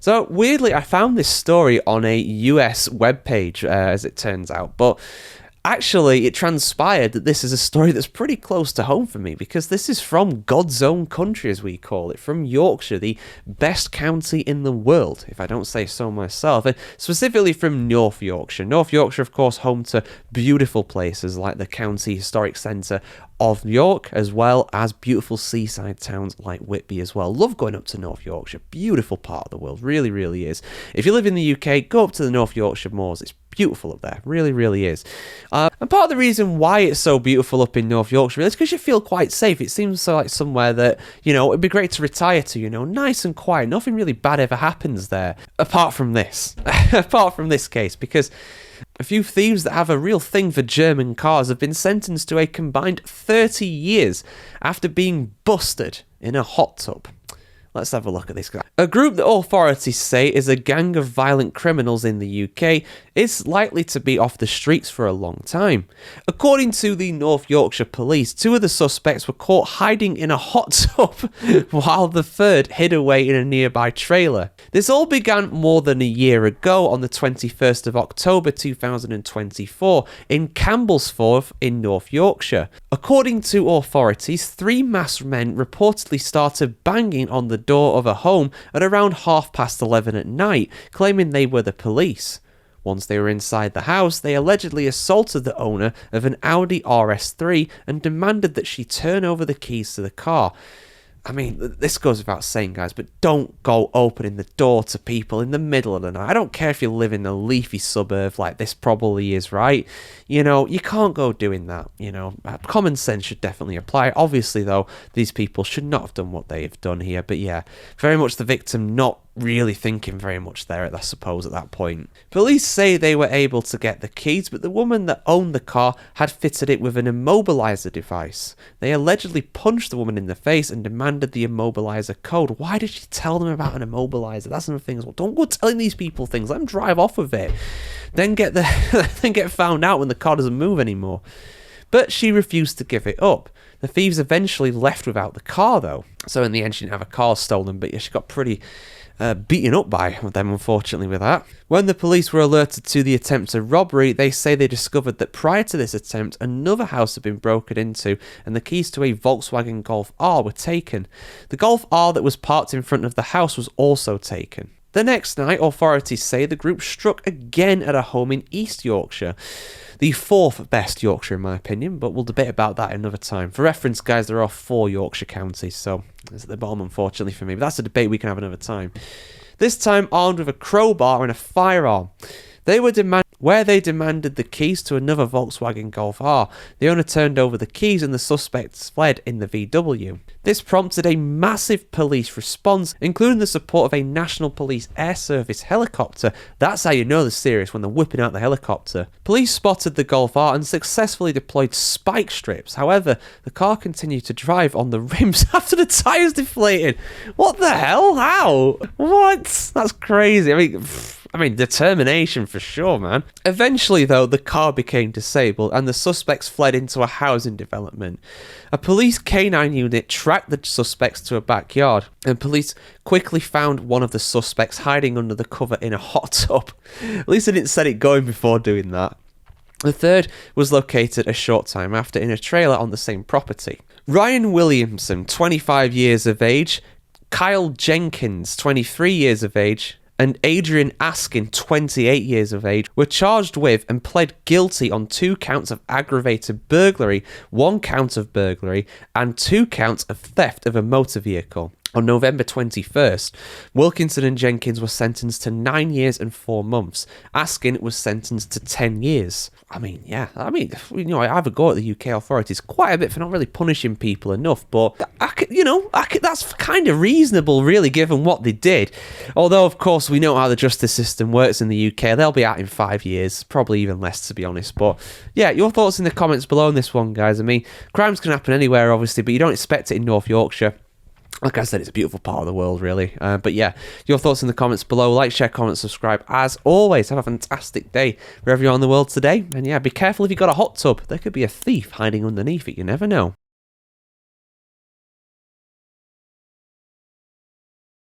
So weirdly, I found this story on a US webpage, as it turns out, but actually, it transpired that this is a story that's pretty close to home for me, because this is from God's own country, as we call it, from Yorkshire, the best county in the world, if I don't say so myself, and specifically from North Yorkshire. North Yorkshire, of course, home to beautiful places like the County Historic Centre of York, as well as beautiful seaside towns like Whitby as well. Love going up to North Yorkshire. Beautiful part of the world. Really, really is. If you live in the UK, go up to the North Yorkshire moors. It's beautiful up there. Really, really is. And part of the reason why it's so beautiful up in North Yorkshire is because you feel quite safe. It seems so like somewhere that, it'd be great to retire to, nice and quiet. Nothing really bad ever happens there. Apart from this. Apart from this case, because a few thieves that have a real thing for German cars have been sentenced to a combined 30 years after being busted in a hot tub. Let's have a look at this guy. A group that authorities say is a gang of violent criminals in the UK is likely to be off the streets for a long time. According to the North Yorkshire Police, 2 of the suspects were caught hiding in a hot tub while the third hid away in a nearby trailer. This all began more than a year ago on the 21st of October 2024 in Campbellsford in North Yorkshire. According to authorities, 3 masked men reportedly started banging on the door of a home at around 11:30 at night, claiming they were the police. Once they were inside the house, they allegedly assaulted the owner of an Audi RS3 and demanded that she turn over the keys to the car. I mean, this goes without saying, guys, but don't go opening the door to people in the middle of the night. I don't care if you live in a leafy suburb like this probably is, right? You can't go doing that, Common sense should definitely apply. Obviously, though, these people should not have done what they have done here. But yeah, very much the victim not really thinking very much there, I suppose, at that point. Police say they were able to get the keys, but the woman that owned the car had fitted it with an immobilizer device. They allegedly punched the woman in the face and demanded the immobilizer code. Why did she tell them about an immobilizer? That's another thing as well. Don't go telling these people things. Let them drive off with it. Then get found out when the car doesn't move anymore. But she refused to give it up. The thieves eventually left without the car, though. So in the end, she didn't have a car stolen, but yeah, she got pretty beaten up by them, unfortunately, with that. When the police were alerted to the attempted robbery, they say they discovered that prior to this attempt, another house had been broken into and the keys to a Volkswagen Golf R were taken. The Golf R that was parked in front of the house was also taken. The next night, authorities say the group struck again at a home in East Yorkshire. The 4th best Yorkshire in my opinion, but we'll debate about that another time. For reference, guys, there are 4 Yorkshire counties, so it's at the bottom, unfortunately, for me. But that's a debate we can have another time. This time armed with a crowbar and a firearm. They demanded the keys to another Volkswagen Golf R. The owner turned over the keys and the suspects fled in the VW. This prompted a massive police response, including the support of a National Police Air Service helicopter. That's how you know they're serious, when they're whipping out the helicopter. Police spotted the Golf R and successfully deployed spike strips. However, the car continued to drive on the rims after the tyres deflated. What the hell? How? What? That's crazy. I mean, determination for sure, man. Eventually, though, the car became disabled and the suspects fled into a housing development. A police canine unit tracked the suspects to a backyard, and police quickly found one of the suspects hiding under the cover in a hot tub. At least they didn't set it going before doing that. The third was located a short time after in a trailer on the same property. Ryan Williamson, 25 years of age, Kyle Jenkins, 23 years of age, and Adrian Askin, 28 years of age, were charged with and pled guilty on 2 counts of aggravated burglary, 1 count of burglary, and 2 counts of theft of a motor vehicle. On November 21st, Wilkinson and Jenkins were sentenced to 9 years and 4 months. Askin was sentenced to 10 years. I have a go at the UK authorities quite a bit for not really punishing people enough, but that's kind of reasonable, really, given what they did. Although, of course, we know how the justice system works in the UK. They'll be out in 5 years, probably even less, to be honest. But yeah, your thoughts in the comments below on this one, guys. I mean, crimes can happen anywhere, obviously, but you don't expect it in North Yorkshire. Like I said, it's a beautiful part of the world, really. But yeah, your thoughts in the comments below. Like, share, comment, subscribe. As always, have a fantastic day wherever you are in the world today. And yeah, be careful if you've got a hot tub. There could be a thief hiding underneath it. You never know.